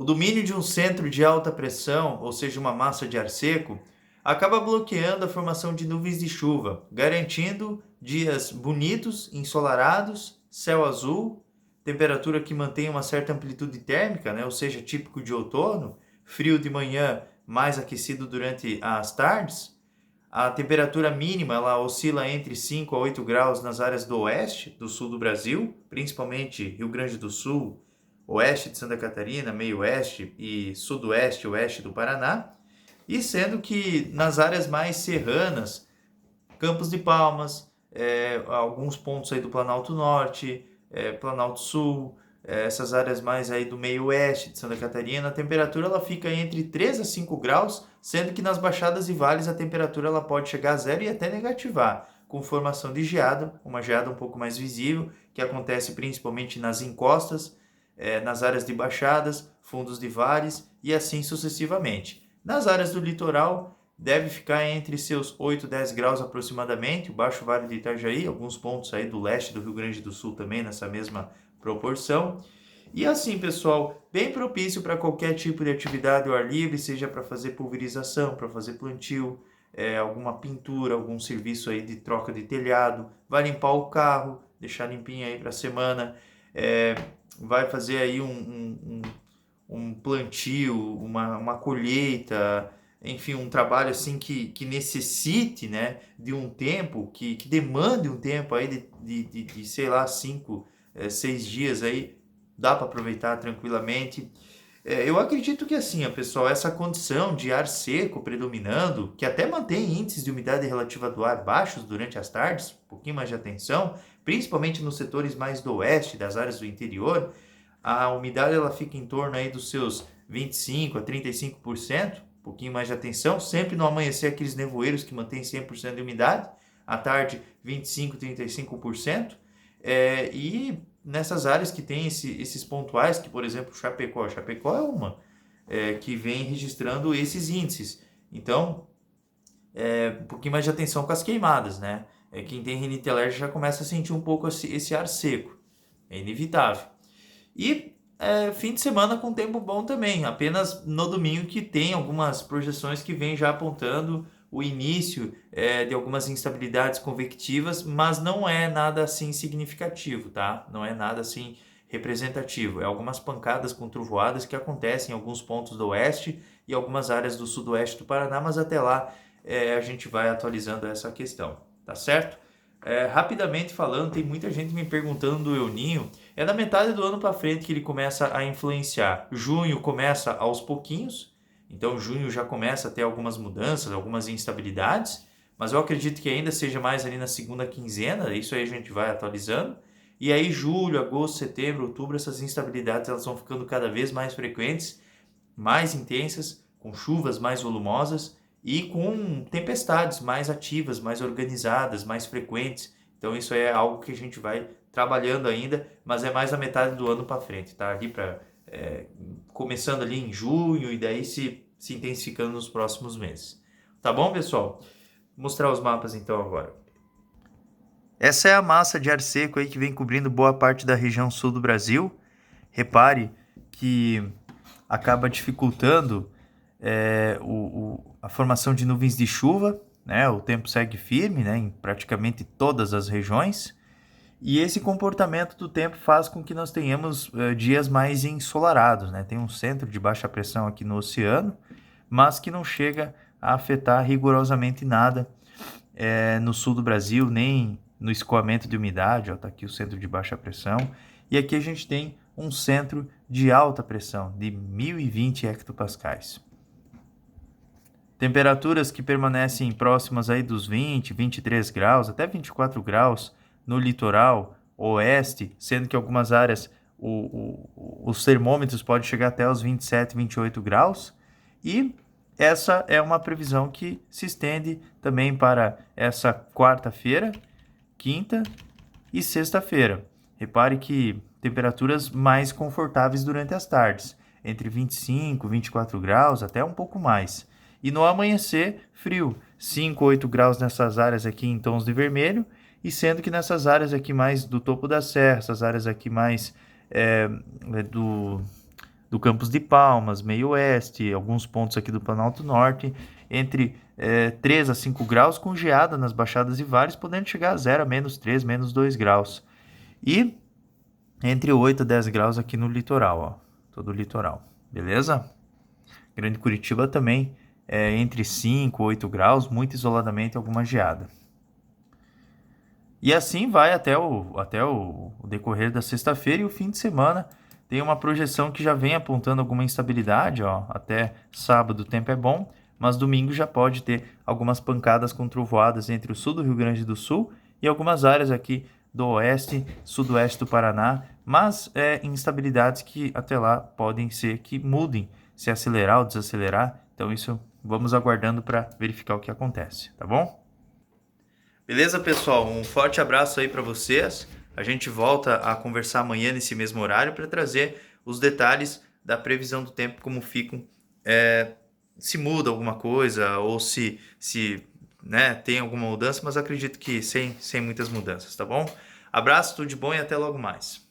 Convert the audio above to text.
O domínio de um centro de alta pressão, ou seja, uma massa de ar seco, acaba bloqueando a formação de nuvens de chuva, garantindo dias bonitos, ensolarados, céu azul, temperatura que mantém uma certa amplitude térmica, né? Ou seja, típico de outono, frio de manhã, mais aquecido durante as tardes. A temperatura mínima ela oscila entre 5 a 8 graus nas áreas do oeste, do sul do Brasil, principalmente Rio Grande do Sul, oeste de Santa Catarina, meio oeste e sudoeste e oeste do Paraná. E sendo que nas áreas mais serranas, Campos de Palmas, alguns pontos aí do Planalto Norte, Planalto Sul, essas áreas mais aí do meio oeste de Santa Catarina, a temperatura ela fica entre 3 a 5 graus, sendo que nas baixadas e vales a temperatura ela pode chegar a zero e até negativar, com formação de geada, uma geada um pouco mais visível, que acontece principalmente nas encostas, nas áreas de baixadas, fundos de vales e assim sucessivamente. Nas áreas do litoral, deve ficar entre seus 8 a 10 graus aproximadamente, o Baixo Vale do Itajaí, alguns pontos aí do leste do Rio Grande do Sul também nessa mesma proporção. E assim, pessoal, bem propício para qualquer tipo de atividade ao ar livre, seja para fazer pulverização, para fazer plantio, alguma pintura, algum serviço aí de troca de telhado, vai limpar o carro, deixar limpinho aí para a semana, vai fazer aí um plantio, uma colheita, enfim, um trabalho assim que necessite, né, de um tempo, que demande um tempo aí de sei lá, 5, 6 dias aí, dá para aproveitar tranquilamente. Eu acredito que assim, pessoal, essa condição de ar seco predominando, que até mantém índices de umidade relativa do ar baixos durante as tardes, um pouquinho mais de atenção, principalmente nos setores mais do oeste, das áreas do interior, a umidade ela fica em torno aí dos seus 25 a 35%, um pouquinho mais de atenção, sempre no amanhecer aqueles nevoeiros que mantêm 100% de umidade, à tarde 25 a 35%, e nessas áreas que tem esses pontuais, que por exemplo Chapecó é uma, que vem registrando esses índices, então um pouquinho mais de atenção com as queimadas, né? Quem tem rinite alérgica já começa a sentir um pouco esse ar seco, é inevitável. E fim de semana com tempo bom também, apenas no domingo que tem algumas projeções que vêm já apontando o início de algumas instabilidades convectivas, mas não é nada assim significativo, tá? Não é nada assim representativo. É algumas pancadas com trovoadas que acontecem em alguns pontos do oeste e algumas áreas do sudoeste do Paraná, mas até lá a gente vai atualizando essa questão, tá certo? Rapidamente falando, tem muita gente me perguntando do El Ninho. É da metade do ano para frente que ele começa a influenciar. Junho começa aos pouquinhos, então junho já começa a ter algumas mudanças, algumas instabilidades, mas eu acredito que ainda seja mais ali na segunda quinzena, isso aí a gente vai atualizando. E aí julho, agosto, setembro, outubro, essas instabilidades elas vão ficando cada vez mais frequentes, mais intensas, com chuvas mais volumosas e com tempestades mais ativas, mais organizadas, mais frequentes. Então isso é algo que a gente vai trabalhando ainda, mas é mais a metade do ano para frente, tá? Ali para começando ali em junho e daí se intensificando nos próximos meses. Tá bom, pessoal? Vou mostrar os mapas então agora. Essa é a massa de ar seco aí que vem cobrindo boa parte da região sul do Brasil. Repare que acaba dificultando a formação de nuvens de chuva, né? O tempo segue firme, né, em praticamente todas as regiões. E esse comportamento do tempo faz com que nós tenhamos dias mais ensolarados, né? Tem um centro de baixa pressão aqui no oceano, mas que não chega a afetar rigorosamente nada no sul do Brasil, nem no escoamento de umidade. Está aqui o centro de baixa pressão. E aqui a gente tem um centro de alta pressão, de 1020 hectopascais. Temperaturas que permanecem próximas aí dos 20, 23 graus, até 24 graus no litoral oeste, sendo que em algumas áreas os termômetros podem chegar até os 27, 28 graus. E essa é uma previsão que se estende também para essa quarta-feira, quinta e sexta-feira. Repare que temperaturas mais confortáveis durante as tardes, entre 25 e 24 graus, até um pouco mais. E no amanhecer, frio, 5 a 8 graus nessas áreas aqui em tons de vermelho, e sendo que nessas áreas aqui mais do topo da serra, essas áreas aqui mais do Campos de Palmas, meio oeste, alguns pontos aqui do Planalto Norte, entre 3 a 5 graus, com geada nas baixadas e vales, podendo chegar a 0 a -3, -2 graus. E entre 8 a 10 graus aqui no litoral, ó, todo o litoral, beleza? Grande Curitiba também entre 5 e 8 graus, muito isoladamente alguma geada. E assim vai até o decorrer da sexta-feira, e o fim de semana tem uma projeção que já vem apontando alguma instabilidade, ó, até sábado o tempo é bom, mas domingo já pode ter algumas pancadas com trovoadas entre o sul do Rio Grande do Sul e algumas áreas aqui do oeste, sudoeste do Paraná, mas instabilidades que até lá podem ser que mudem, se acelerar ou desacelerar. Então isso vamos aguardando para verificar o que acontece, tá bom? Beleza, pessoal? Um forte abraço aí para vocês. A gente volta a conversar amanhã nesse mesmo horário para trazer os detalhes da previsão do tempo, como ficam, se muda alguma coisa ou se tem alguma mudança, mas acredito que sem muitas mudanças, tá bom? Abraço, tudo de bom e até logo mais.